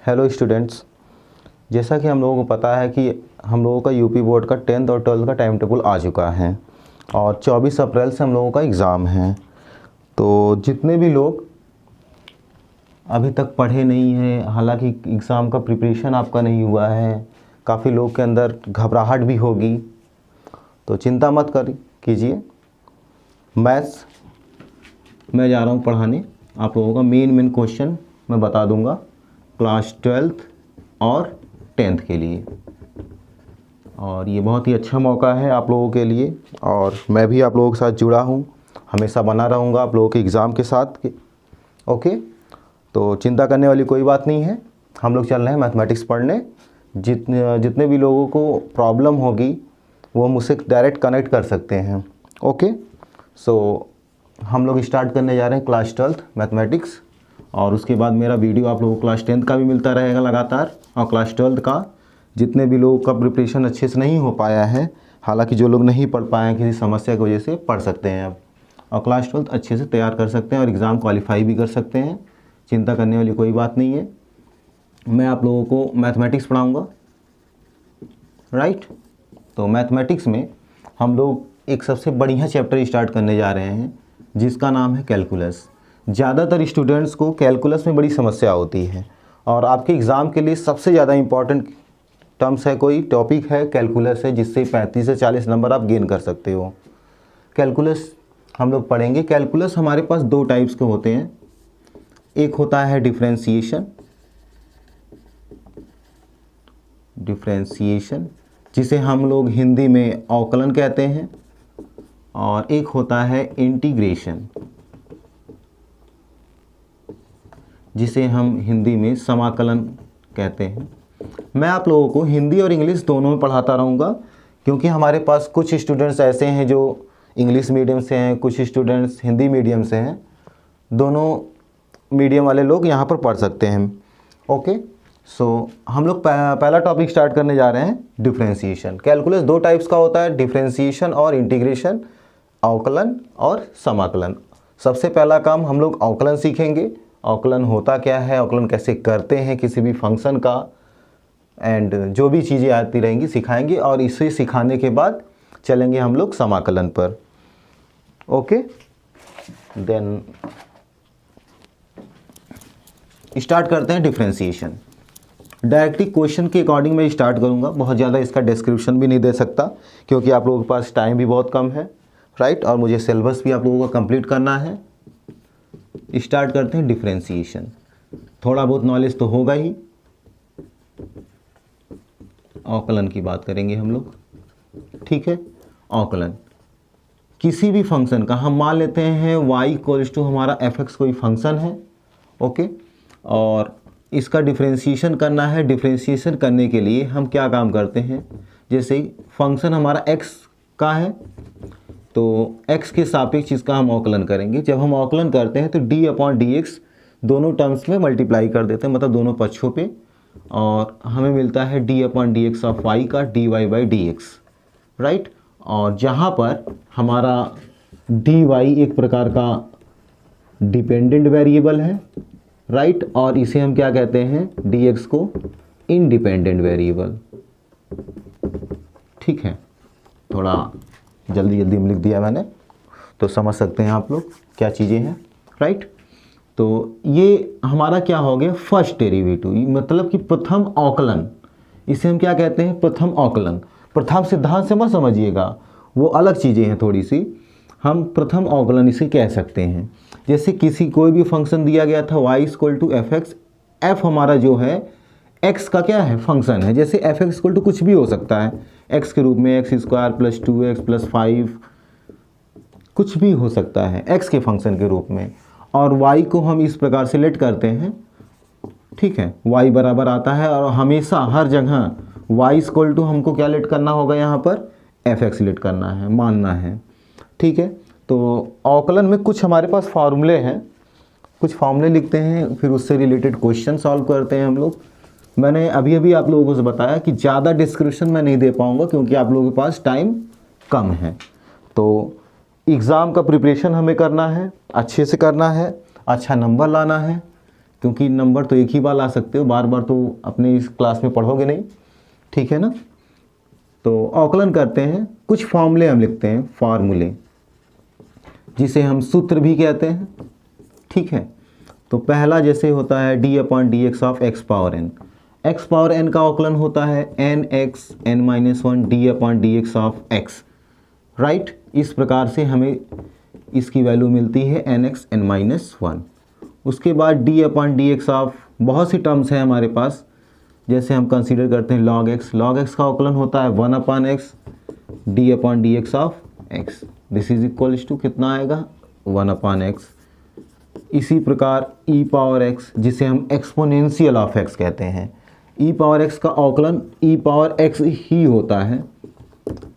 Hello students, जैसा कि हम लोगों को पता है कि हम लोगों का यूपी बोर्ड का 10th और 12th का टाइम टेबल आ चुका है और 24 अप्रैल से हम लोगों का एग्ज़ाम है। तो जितने भी लोग अभी तक पढ़े नहीं हैं, हालांकि एग्ज़ाम का प्रिपरेशन आपका नहीं हुआ है, काफ़ी लोग के अंदर घबराहट भी होगी, तो चिंता मत कीजिए। मैथ्स मैं जा रहा हूँ पढ़ाने। आप लोगों का मेन क्वेश्चन मैं बता दूँगा क्लास 12th और 10th के लिए, और ये बहुत ही अच्छा मौका है आप लोगों के लिए। और मैं भी आप लोगों के साथ जुड़ा हूँ, हमेशा बना रहूँगा आप लोगों के एग्ज़ाम के साथ। ओके, तो चिंता करने वाली कोई बात नहीं है। हम लोग चल रहे हैं मैथमेटिक्स पढ़ने। जितने भी लोगों को प्रॉब्लम होगी वो मुझसे डायरेक्ट कनेक्ट कर सकते हैं। ओके, सो हम लोग स्टार्ट करने जा रहे हैं क्लास 12th मैथमेटिक्स, और उसके बाद मेरा वीडियो आप लोगों को क्लास 10th का भी मिलता रहेगा लगातार, और क्लास 12th का जितने भी लोगों का प्रिपरेशन अच्छे से नहीं हो पाया है, हालांकि जो लोग नहीं पढ़ पाए हैं किसी समस्या की वजह से, पढ़ सकते हैं अब, और क्लास 12th अच्छे से तैयार कर सकते हैं और एग्ज़ाम क्वालिफाई भी कर सकते हैं। चिंता करने वाली कोई बात नहीं है। मैं आप लोगों को मैथमेटिक्स पढ़ाऊँगा, राइट। तो मैथमेटिक्स में हम लोग एक सबसे बढ़िया चैप्टर स्टार्ट करने जा रहे हैं जिसका नाम है कैलकुलस। ज़्यादातर स्टूडेंट्स को कैलकुलस में बड़ी समस्या होती है, और आपके एग्ज़ाम के लिए सबसे ज़्यादा इम्पॉर्टेंट टर्म्स है, कोई टॉपिक है कैलकुलस है, जिससे 35 से 40 नंबर आप गेन कर सकते हो। कैलकुलस हम लोग पढ़ेंगे। कैलकुलस हमारे पास दो टाइप्स के होते हैं। एक होता है डिफरेंशिएशन, जिसे हम लोग हिंदी में अवकलन कहते हैं, और एक होता है इंटीग्रेशन, जिसे हम हिंदी में समाकलन कहते हैं। मैं आप लोगों को हिंदी और इंग्लिश दोनों में पढ़ाता रहूँगा, क्योंकि हमारे पास कुछ स्टूडेंट्स ऐसे हैं जो इंग्लिश मीडियम से हैं, कुछ स्टूडेंट्स हिंदी मीडियम से हैं। दोनों मीडियम वाले लोग यहाँ पर पढ़ सकते हैं। ओके, सो हम लोग पहला टॉपिक स्टार्ट करने जा रहे हैं डिफरेंशिएशन। कैलकुलस दो टाइप्स का होता है, डिफरेंशिएशन और इंटीग्रेशन, अवकलन और समाकलन। सबसे पहला काम हम लोग अवकलन सीखेंगे। अवकलन होता क्या है, अवकलन कैसे करते हैं किसी भी फंक्शन का, एंड जो भी चीज़ें आती रहेंगी सिखाएंगे, और इसे सिखाने के बाद चलेंगे हम लोग समाकलन पर। ओके, देन स्टार्ट करते हैं डिफरेंशिएशन। डायरेक्टली क्वेश्चन के अकॉर्डिंग मैं स्टार्ट करूंगा, बहुत ज़्यादा इसका डिस्क्रिप्शन भी नहीं दे सकता क्योंकि आप लोगों के पास टाइम भी बहुत कम है, राइट, और मुझे सिलेबस भी आप लोगों का कंप्लीट करना है। स्टार्ट करते हैं डिफरेंशिएशन। थोड़ा बहुत नॉलेज तो होगा ही। अवकलन की बात करेंगे हम लोग, ठीक है। अवकलन किसी भी फंक्शन का, हम मान लेते हैं y = हमारा f(x) कोई फंक्शन है, ओके, और इसका डिफरेंशिएशन करना है। डिफरेंशिएशन करने के लिए हम क्या काम करते हैं, जैसे फंक्शन हमारा x का है तो x के सापेक्ष इसका हम अवकलन करेंगे। जब हम अवकलन करते हैं तो d/dx दोनों टर्म्स में मल्टीप्लाई कर देते हैं, मतलब दोनों पक्षों पे, और हमें मिलता है d/dx ऑफ y का dy/dx, राइट। और जहाँ पर हमारा dy एक प्रकार का डिपेंडेंट वेरिएबल है, राइट, और इसे हम क्या कहते हैं, dx को इंडिपेंडेंट वेरिएबल, ठीक है। थोड़ा जल्दी में लिख दिया मैंने, तो समझ सकते हैं आप लोग क्या चीज़ें हैं, राइट। तो ये हमारा क्या हो गया, फर्स्ट डेरिवेटिव, मतलब कि प्रथम अवकलन। इसे हम क्या कहते हैं, प्रथम अवकलन। प्रथम सिद्धांत से मत समझिएगा, वो अलग चीज़ें हैं थोड़ी सी। हम प्रथम अवकलन इसे कह सकते हैं। जैसे कोई भी फंक्शन दिया गया था y = f(x), f हमारा जो है x का क्या है, फंक्शन है। जैसे f(x) = कुछ भी हो सकता है, x के रूप में x² + 2x + 5, कुछ भी हो सकता है x के फंक्शन के रूप में, और y को हम इस प्रकार से लेट करते हैं, ठीक है। y बराबर आता है, और हमेशा हर जगह y = हमको क्या लेट करना होगा, यहाँ पर f(x) लेट करना है, मानना है, ठीक है। तो अवकलन में कुछ हमारे पास फार्मूले हैं, कुछ फार्मूले लिखते हैं, फिर उससे रिलेटेड क्वेश्चन सॉल्व करते हैं हम लोग। मैंने अभी आप लोगों को बताया कि ज़्यादा डिस्क्रिप्शन मैं नहीं दे पाऊँगा क्योंकि आप लोगों के पास टाइम कम है। तो एग्ज़ाम का प्रिपरेशन हमें करना है, अच्छे से करना है, अच्छा नंबर लाना है, क्योंकि नंबर तो एक ही बार ला सकते हो, बार बार तो अपने इस क्लास में पढ़ोगे नहीं, ठीक है ना। तो अवकलन करते हैं, कुछ फॉर्मूले हम लिखते हैं, फार्मूले जिसे हम सूत्र भी कहते हैं, ठीक है। तो पहला जैसे होता है d upon d x of x power n. X power n का अवकलन होता है n x n minus one d upon d x of x, right. इस प्रकार से हमें इसकी वैल्यू मिलती है n x n minus one. उसके बाद d upon d x of बहुत सी टर्म्स हैं हमारे पास, जैसे हम कंसीडर करते हैं लॉग एक्स। लॉग एक्स का अवकलन होता है one upon x d upon d x of x. This is equals to कितना आएगा, वन अपॉन एक्स। इसी प्रकार ई पावर एक्स, जिसे हम एक्सपोनेंशियल ऑफ एक्स कहते हैं, ई पावर एक्स का अवकलन ई पावर एक्स ही होता है,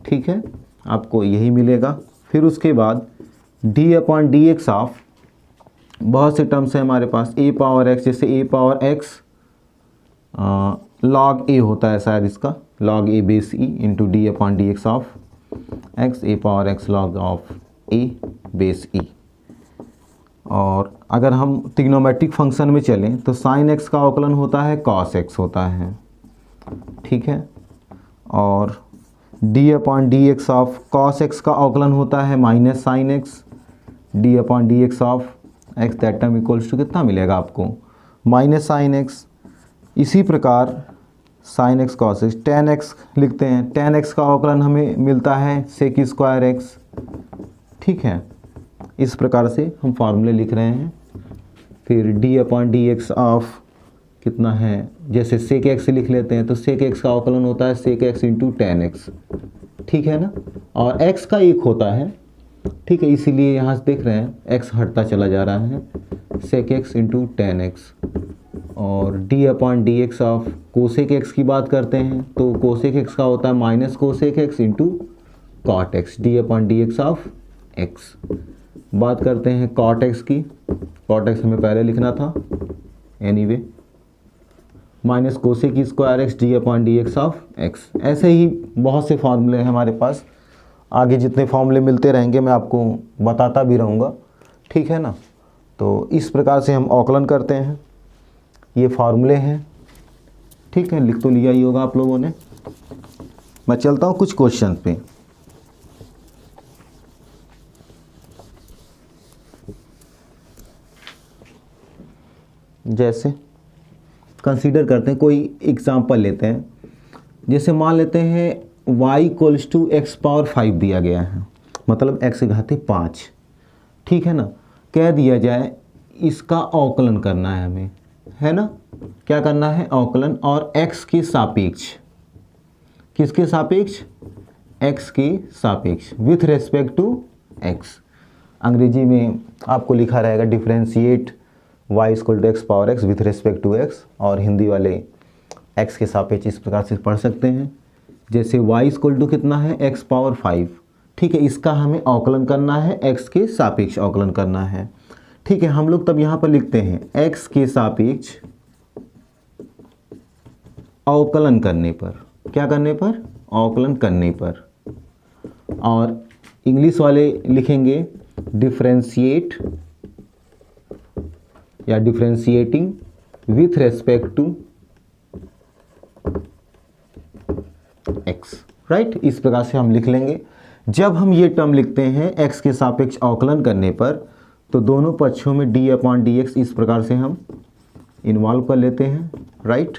ठीक है, आपको यही मिलेगा। फिर उसके बाद d upon d x of बहुत से टर्म्स हैं हमारे पास, ए पावर एक्स, जैसे a power x log a होता है शायद इसका, log a base e into d upon d x of x, a power x log of a base e. और अगर हम ट्रिग्नोमेट्रिक फंक्शन में चलें तो साइन एक्स का अवकलन होता है कॉस एक्स होता है, ठीक है। और d upon d x of cos x का अवकलन होता है minus sine x d upon d x of x, that term equals to कितना मिलेगा आपको, माइनस साइन एक्स। इसी प्रकार sine x cos x, tan x लिखते हैं, टेन एक्स का अवकलन हमें मिलता है सेक स्क्वायर एक्स, ठीक है। इस प्रकार से हम फार्मूले लिख रहे हैं। फिर D upon d x of कितना है, जैसे सेक एक्स लिख लेते हैं, तो सेक एक्स का अवकलन होता है sec x into tan x, ठीक है ना। और एक्स का एक होता है, ठीक है, इसीलिए यहाँ से देख रहे हैं एक्स हटता चला जा रहा है, sec x into tan x. और d upon d x of cosec x की बात करते हैं, तो कोसेक एक्स का होता है minus cosec x into cot x d upon d x of x. बात करते हैं कॉट एक्स की, कॉट एक्स हमें पहले लिखना था anyway, minus cosec square x d upon d x of x. ऐसे ही बहुत से फार्मूले हैं हमारे पास, आगे जितने फार्मूले मिलते रहेंगे मैं आपको बताता भी रहूँगा, ठीक है ना। तो इस प्रकार से हम अवकलन करते हैं, ये फार्मूले हैं, ठीक है, लिख तो लिया ही होगा आप लोगों ने। मैं चलता हूँ कुछ क्वेश्चन पे। जैसे कंसीडर करते हैं, कोई एग्जांपल लेते हैं, जैसे मान लेते हैं y equals to x power 5 दिया गया है, मतलब x घाते 5, ठीक है ना। कह दिया जाए इसका अवकलन करना है हमें, है ना, क्या करना है, अवकलन, और x के सापेक्ष, किसके सापेक्ष, x के सापेक्ष, विथ रेस्पेक्ट टू x। अंग्रेजी में आपको लिखा रहेगा differentiate y equal to x power x with respect to x, और हिंदी वाले x के सापेक्ष इस प्रकार से पढ़ सकते हैं, जैसे y इक्वल टू कितना है x पावर 5, ठीक है, इसका हमें अवकलन करना है, x के सापेक्ष अवकलन करना है, ठीक है। हम लोग तब यहाँ पर लिखते हैं x के सापेक्ष अवकलन करने पर, क्या करने पर, अवकलन करने पर, और इंग्लिश वाले लिखेंगे डिफरेंशिएट या differentiating with respect to x, right. इस प्रकार से हम लिख लेंगे। जब हम ये टर्म लिखते हैं x के सापेक्ष अवकलन करने पर, तो दोनों पक्षों में d अपॉन डी एक्स इस प्रकार से हम इन्वॉल्व कर लेते हैं, राइट।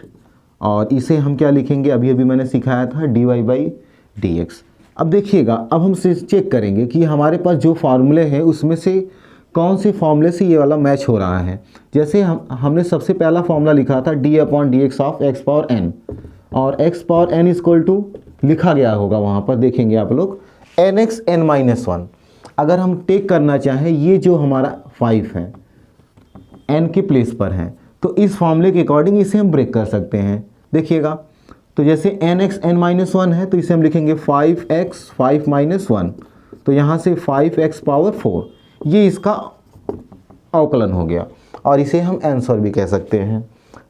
और इसे हम क्या लिखेंगे, अभी अभी मैंने सिखाया था dy बाई डी एक्स। अब देखिएगा, अब हम चेक करेंगे कि हमारे पास जो फार्मूले हैं उसमें से कौन से फॉर्मूले से ये वाला मैच हो रहा है। जैसे हमने सबसे पहला फॉर्मूला लिखा था d upon d x of x power n, और x power n equal to लिखा गया होगा वहाँ पर, देखेंगे आप लोग n x n minus one. अगर हम टेक करना चाहें, ये जो हमारा 5 है एन के प्लेस पर है, तो इस फॉर्मूले के अकॉर्डिंग इसे हम ब्रेक कर सकते हैं। देखिएगा, तो जैसे n x n minus one है, तो इसे हम लिखेंगे 5x 5 माइनस 1, तो यहाँ से 5x पावर 4, ये इसका अवकलन हो गया, और इसे हम आंसर भी कह सकते हैं,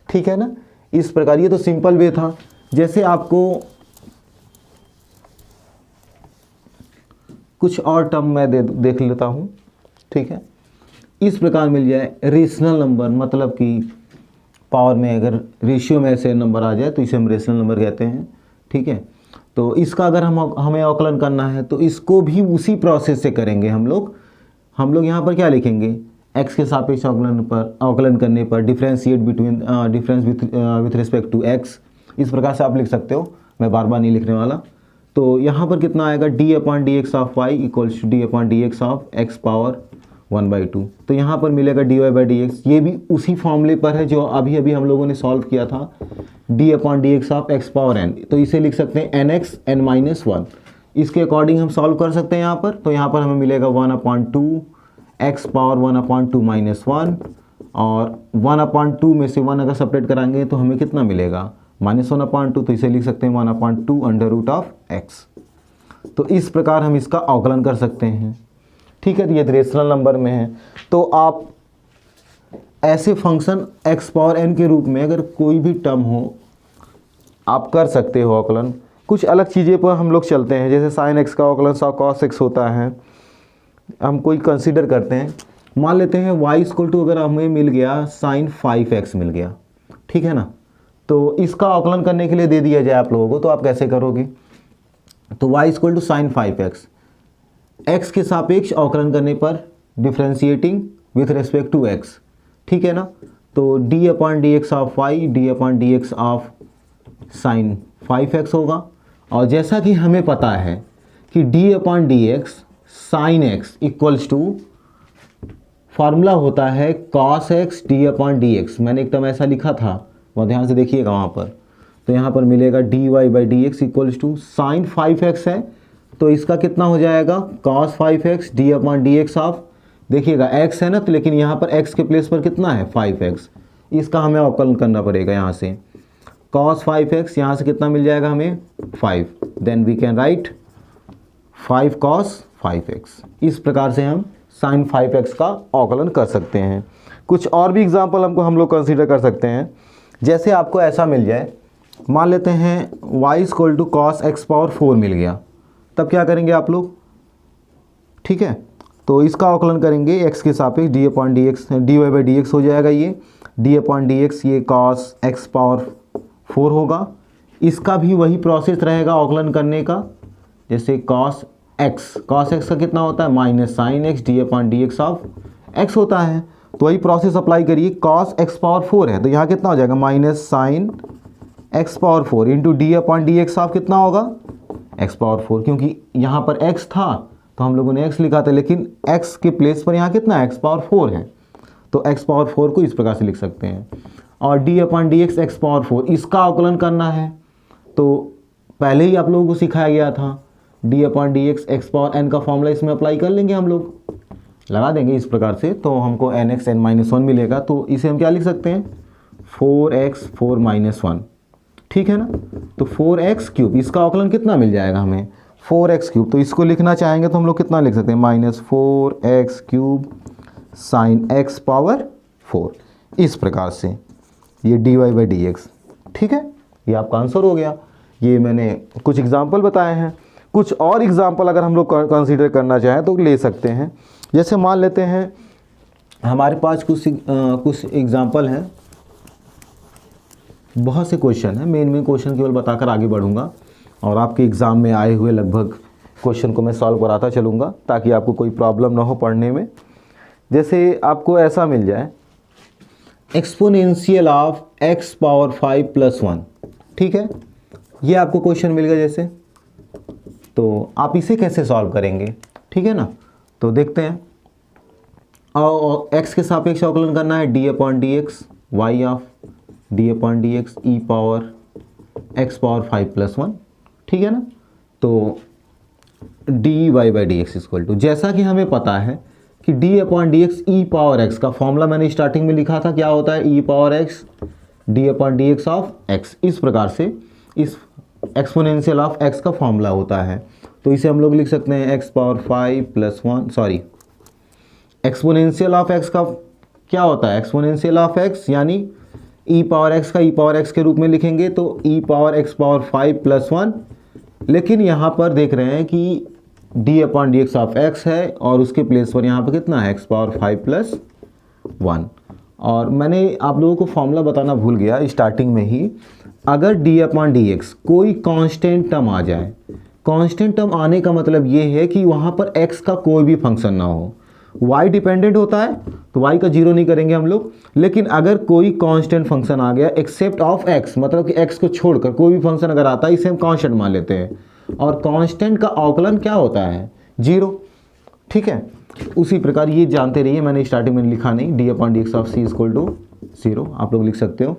ठीक है ना। इस प्रकार, ये तो सिंपल वे था। जैसे आपको कुछ और टर्म मैं देख लेता हूँ, ठीक है। इस प्रकार मिल जाए रेशनल नंबर, मतलब कि पावर में अगर रेशियो में ऐसे नंबर आ जाए तो इसे हम रेशनल नंबर कहते हैं, ठीक है। तो इसका अगर हमें अवकलन करना है तो इसको भी उसी प्रोसेस से करेंगे हम लोग यहाँ पर क्या लिखेंगे, x के सापेक्ष अवकलन करने पर differentiate between difference with respect to x, इस प्रकार से आप लिख सकते हो, मैं बार बार नहीं लिखने वाला। तो यहाँ पर कितना आएगा, d/dx of y equals to d/dx of x power 1/2। तो यहाँ पर मिलेगा dy/dx, ये भी उसी फॉर्मूले पर है जो अभी अभी हम लोगों ने सॉल्व किया था, d/dx of x power n। तो इसे लिख सकते हैं nx n-1, इसके अकॉर्डिंग हम सॉल्व कर सकते हैं यहाँ पर। तो यहाँ पर हमें मिलेगा 1/2 x पावर 1/2 -1, और 1/2 में से 1 अगर सपरेट कराएंगे तो हमें कितना मिलेगा, -1/2। तो इसे लिख सकते हैं 1/2 अंडर रूट ऑफ x। तो इस प्रकार हम इसका अवकलन कर सकते हैं, ठीक है। तो ये रेशनल नंबर में है। तो आप ऐसे फंक्शन x पावर n के रूप में अगर कोई भी टर्म हो आप कर सकते हो अवकलन। कुछ अलग चीज़ें पर हम लोग चलते हैं, जैसे साइन x का अवकलन cos x होता है। हम कोई कंसीडर करते हैं, मान लेते हैं y इक्वल टू अगर हमें मिल गया साइन 5x मिल गया, ठीक है ना। तो इसका अवकलन करने के लिए दे दिया जाए आप लोगों को, तो आप कैसे करोगे, तो y equal to sine 5x, x के सापेक्ष अवकलन करने पर differentiating with respect to x, ठीक है ना। तो d/dx of y d/dx of sine 5x होगा। और जैसा कि हमें पता है कि d/dx साइन x इक्वल्स टू फार्मूला होता है cos x d/dx, मैंने एक टर्म ऐसा लिखा था, वह ध्यान से देखिएगा वहाँ पर। तो यहाँ पर मिलेगा dy/dx equals to sine 5x है, तो इसका कितना हो जाएगा cos 5x d/dx ऑफ, देखिएगा x है ना, तो लेकिन यहाँ पर x के प्लेस पर कितना है 5x, इसका हमें अवकलन करना पड़ेगा यहाँ से। cos 5x यहाँ से कितना मिल जाएगा हमें 5, then we can write 5 cos 5x। इस प्रकार से हम साइन 5x का अवकलन कर सकते हैं। कुछ और भी एग्जाम्पल हम लोग कंसीडर कर सकते हैं, जैसे आपको ऐसा मिल जाए, मान लेते हैं y equal to cos x power 4 मिल गया, तब क्या करेंगे आप लोग, ठीक है। तो इसका अवकलन करेंगे x के सापेक्ष d/dx dy/dx हो जाएगा, ये d/dx ये cos x पावर 4 होगा। इसका भी वही प्रोसेस रहेगा अवकलन करने का, जैसे cos x का कितना होता है minus sine x d/dx of x होता है। तो वही प्रोसेस अप्लाई करिए, cos x पावर 4 है तो यहाँ कितना हो जाएगा minus sine x power 4 into d/dx of कितना होगा x पावर 4, क्योंकि यहाँ पर x था तो हम लोगों ने x लिखा था, लेकिन x के प्लेस पर यहाँ कितना x पावर 4 है, तो x पावर 4 को इस प्रकार से लिख सकते हैं। और d/dx x पावर 4 इसका अवकलन करना है, तो पहले ही आप लोगों को सिखाया गया था, d/dx x पावर n का फॉर्मूला इसमें अप्लाई कर लेंगे, हम लोग लगा देंगे इस प्रकार से, तो हमको nx n-1 मिलेगा। तो इसे हम क्या लिख सकते हैं 4x 4-1, ठीक है ना। तो 4x क्यूब इसका अवकलन कितना मिल जाएगा हमें 4x क्यूब, तो इसको लिखना चाहेंगे तो हम लोग कितना लिख सकते हैं -4x cube sign x power 4, इस प्रकार से ये dy/dx, ठीक है। ये आपका आंसर हो गया। ये मैंने कुछ एग्जाम्पल बताए हैं। कुछ और एग्जाम्पल अगर हम लोग कंसीडर करना चाहें तो ले सकते हैं, जैसे मान लेते हैं हमारे पास कुछ एग्जाम्पल हैं, बहुत से क्वेश्चन हैं, मेन क्वेश्चन केवल बताकर आगे बढ़ूंगा और आपके एग्ज़ाम में आए हुए लगभग क्वेश्चन को मैं सॉल्व कराता चलूँगा ताकि आपको कोई प्रॉब्लम ना हो पढ़ने में। जैसे आपको ऐसा मिल जाए एक्सपोनेंशियल ऑफ x पावर 5 + 1, ठीक है, ये आपको क्वेश्चन मिल गया जैसे, तो आप इसे कैसे सॉल्व करेंगे, ठीक है ना। तो देखते हैं, और x के सापेक्ष अवकलन करना है d/dx y of d/dx e power x power 5 + 1, ठीक है ना। तो dy/dx इक्वल टू, जैसा कि हमें पता है कि d/dx e पावर x का फॉर्मूला मैंने स्टार्टिंग में लिखा था, क्या होता है e power x d/dx of x, इस प्रकार से इस एक्सपोनेंशियल ऑफ x का फॉर्मूला होता है। तो इसे हम लोग लिख सकते हैं x power 5 + 1, sorry exponential of x का क्या होता है एक्सपोनेंशियल ऑफ x यानी e पावर x का e पावर x के रूप में लिखेंगे, तो e पावर x पावर 5 + 1, लेकिन यहाँ पर देख रहे हैं कि d/dx ऑफ x है और उसके प्लेस पर यहाँ पर कितना है x पावर 5 + 1, और मैंने आप लोगों को फॉर्मूला बताना भूल गया स्टार्टिंग में ही, अगर डी अपॉन डी एक्स कोई कांस्टेंट टर्म आ जाए, कांस्टेंट टर्म आने का मतलब ये है कि वहाँ पर x का कोई भी फंक्शन ना हो, y डिपेंडेंट होता है तो y का जीरो नहीं करेंगे हम लोग, लेकिन अगर कोई कांस्टेंट फंक्शन आ गया एक्सेप्ट ऑफ x, मतलब कि x को छोड़कर कोई भी फंक्शन अगर आता है इसे हम कांस्टेंट मान लेते हैं, और कांस्टेंट का अवकलन क्या होता है, जीरो। ठीक है, उसी प्रकार ये जानते रहिए, मैंने स्टार्टिंग में लिखा नहीं, d upon d x of c equal to zero, आप लोग लिख सकते हो।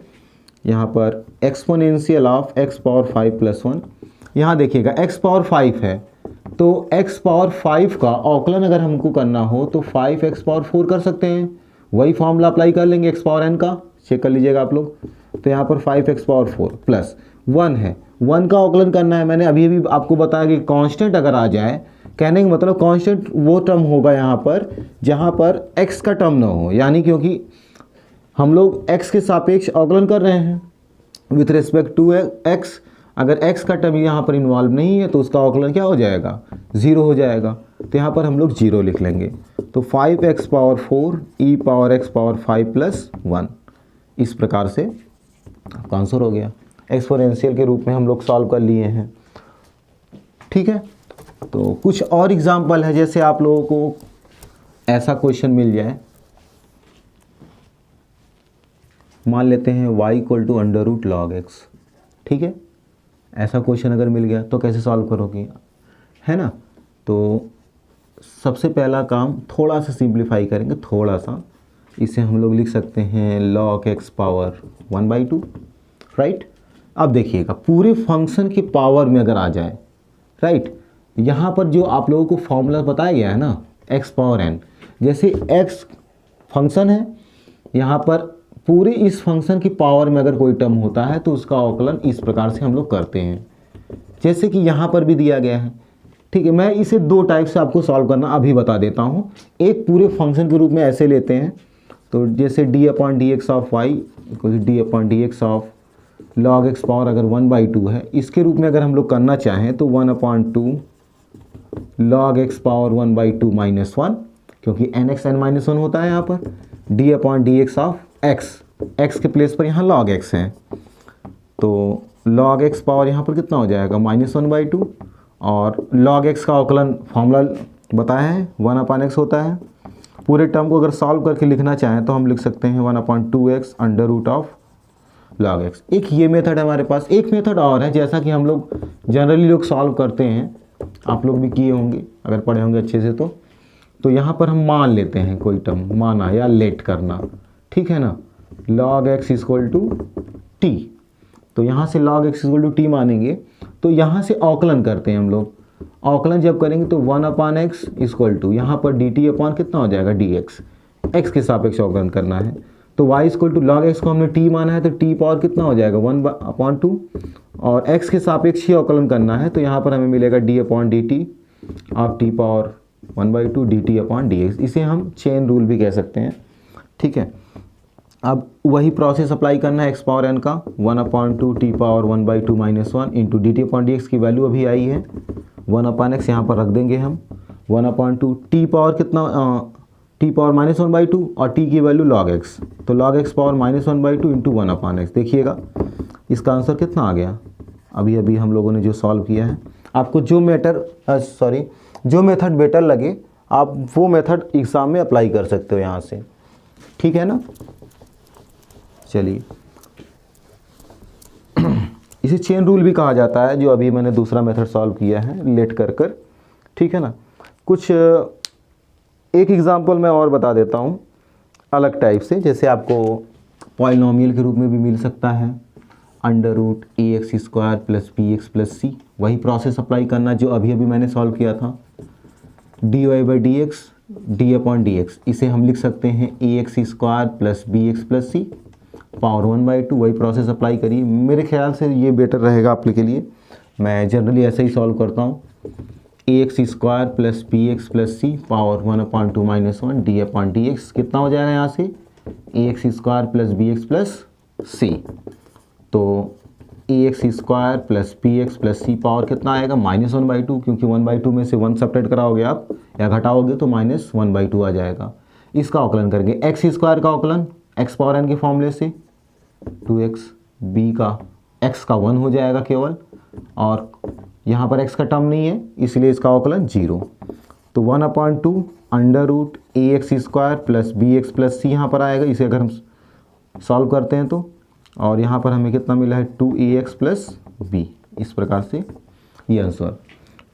यहाँ पर एक्सपोनेंशियल ऑफ एक्स पावर 5 प्लस 1, यहाँ देखिएगा x पावर 5 है तो x पावर 5 का अवकलन अगर हमको करना हो तो 5x पावर 4 कर सकते हैं, वही फॉर्मूला अप्लाई कर लेंगे x पावर n का, चेक कर लीजिएगा आप लोग। तो यहाँ पर 5x पावर 4 प्लस 1 है, 1 का अवकलन करना है। मैंने अभी अभी आपको बताया कि कांस्टेंट अगर आ जाए, कहने का मतलब कांस्टेंट वो टर्म होगा यहाँ पर जहाँ पर x का टर्म ना हो, यानी क्योंकि हम लोग x के सापेक्ष अवकलन कर रहे हैं विथ रिस्पेक्ट टू x, अगर x का टर्म यहाँ पर इन्वॉल्व नहीं है तो उसका अवकलन क्या हो जाएगा, ज़ीरो हो जाएगा। तो यहाँ पर हम लोग जीरो लिख लेंगे। तो 5x power 4 e power x power 5 प्लस 1, इस प्रकार से आपका आंसर हो गया। एक्सपोनेंशियल के रूप में हम लोग सॉल्व कर लिए हैं। ठीक है, तो कुछ और एग्जाम्पल है, जैसे आप लोगों को ऐसा क्वेश्चन मिल जाए, मान लेते हैं y equal to under root log x। ठीक है, ऐसा क्वेश्चन अगर मिल गया तो कैसे सॉल्व करोगे, है ना। तो सबसे पहला काम थोड़ा सा सिंप्लीफाई करेंगे, थोड़ा सा, इसे हम लोग लिख सकते हैं log x पावर 1/2, राइट। अब देखिएगा पूरे फंक्शन की पावर में अगर आ जाए, राइट, यहाँ पर जो आप लोगों को फॉर्मूला बताया गया है ना x पावर n, जैसे x फंक्शन है, यहाँ पर पूरे इस फंक्शन की पावर में अगर कोई टर्म होता है तो उसका अवकलन इस प्रकार से हम लोग करते हैं, जैसे कि यहाँ पर भी दिया गया है। ठीक है, मैं इसे दो टाइप से आपको सॉल्व करना अभी बता देता हूँ। एक पूरे फंक्शन के रूप में ऐसे लेते हैं, तो जैसे d upon d x of y equal d upon d x of log x power अगर 1/2 है, इसके रूप में अगर हम लोग करना चाहें तो 1/2 लॉग एक्स पावर 1/2 माइनस 1, क्योंकि एन एक्स एन माइनस 1 होता है यहाँ पर, D upon d x of x के प्लेस पर यहाँ log x है, तो log x पावर यहाँ पर कितना हो जाएगा -1/2, और log x का अवकलन फॉर्मूला बताया है 1/x होता है। पूरे टर्म को अगर सॉल्व करके लिखना चाहें तो हम लिख सकते हैं 1/2x under root of log x। एक ये मेथड है हमारे पास, एक मेथड और है जैसा कि हम लोग जनरली लोग सॉल्व करते हैं, आप लोग भी किए होंगे अगर पढ़े होंगे अच्छे से। तो यहाँ पर हम मान लेते हैं कोई टर्म, माना या लेट करना, ठीक है ना, log x equal to T. तो यहाँ से log x equal to T मानेंगे, तो यहाँ से अवकलन करते हैं हम लोग। अवकलन जब करेंगे तो 1/x इक्वल टू यहाँ पर डी टी अपॉन कितना हो जाएगा dx, x के सापेक्ष अवकलन करना है। तो y equal to log x को हमने t माना है, तो t पावर कितना हो जाएगा 1/2, और x के सापेक्ष ही अवकलन करना है, तो यहाँ पर हमें मिलेगा d upon D T of t power 1/2 dt upon dx। इसे हम चेन रूल भी कह सकते हैं। ठीक है, अब वही प्रोसेस अप्लाई करना है x पावर n का, 1/2 t power 1/2 minus 1 into D T upon d x की वैल्यू अभी आई है 1/x, यहाँ पर रख देंगे हम 1/2 t पावर कितना t पावर -1/2 और t की वैल्यू log x, तो log x power -1/2 into 1/x। देखिएगा इसका आंसर कितना आ गया, अभी अभी हम लोगों ने जो सॉल्व किया है। आपको जो जो मेथड बेटर लगे आप वो मेथड एग्ज़ाम में अप्लाई कर सकते हो यहाँ से, ठीक है ना। चलिए, इसे चेन रूल भी कहा जाता है, जो अभी मैंने दूसरा मेथड सॉल्व किया है लेट कर, ठीक है ना। कुछ एक एग्जांपल मैं और बता देता हूँ अलग टाइप से, जैसे आपको पॉलिनोमियल के रूप में भी मिल सकता है under root a x square plus b x plus c. वही प्रोसेस अप्लाई करना जो अभी अभी मैंने सॉल्व किया था, d y by d x d upon d x, इसे हम लिख सकते हैं a x square plus b x plus c power 1/2। वही प्रोसेस अप्लाई करिए, मेरे ख्याल से ये बेटर रहेगा आपके लिए। मैं जनरली ऐसे ही सॉल्व करता हूँ, a x square plus b x plus c power 1/2 minus 1 d upon d x, कितना हो जाएगा यहाँ से a x square plus b x plus c, तो a x square plus b x plus c power कितना आएगा -1/2, क्योंकि 1/2 में से 1 सब्ट्रैक्ट कराओगे आप या घटाओगे तो -1/2 आ जाएगा। इसका अवकलन करेंगे, एक्स स्क्वायर का अवकलन एक्स पावर एन के फॉर्मूले से 2x, b का x का 1 हो जाएगा केवल, और यहाँ पर x का टर्म नहीं है इसलिए इसका अवकलन 0। तो 1/2 under root a x square plus b x plus c यहाँ पर आएगा, इसे अगर हम सॉल्व करते हैं तो, और यहाँ पर हमें कितना मिला है 2ax प्लस बी, इस प्रकार से ये आंसर।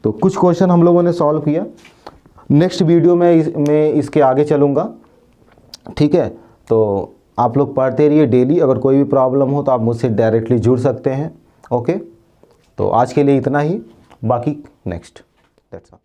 तो कुछ क्वेश्चन हम लोगों ने सॉल्व किया, नेक्स्ट वीडियो में मैं इसके आगे चलूँगा, ठीक है। तो आप लोग पढ़ते रहिए डेली, अगर कोई भी प्रॉब्लम हो तो आप मुझसे डायरेक्टली जुड़ सकते हैं, ओके। तो आज के लिए इतना ही, बाकी नेक्स्ट, दैट्स ऑल।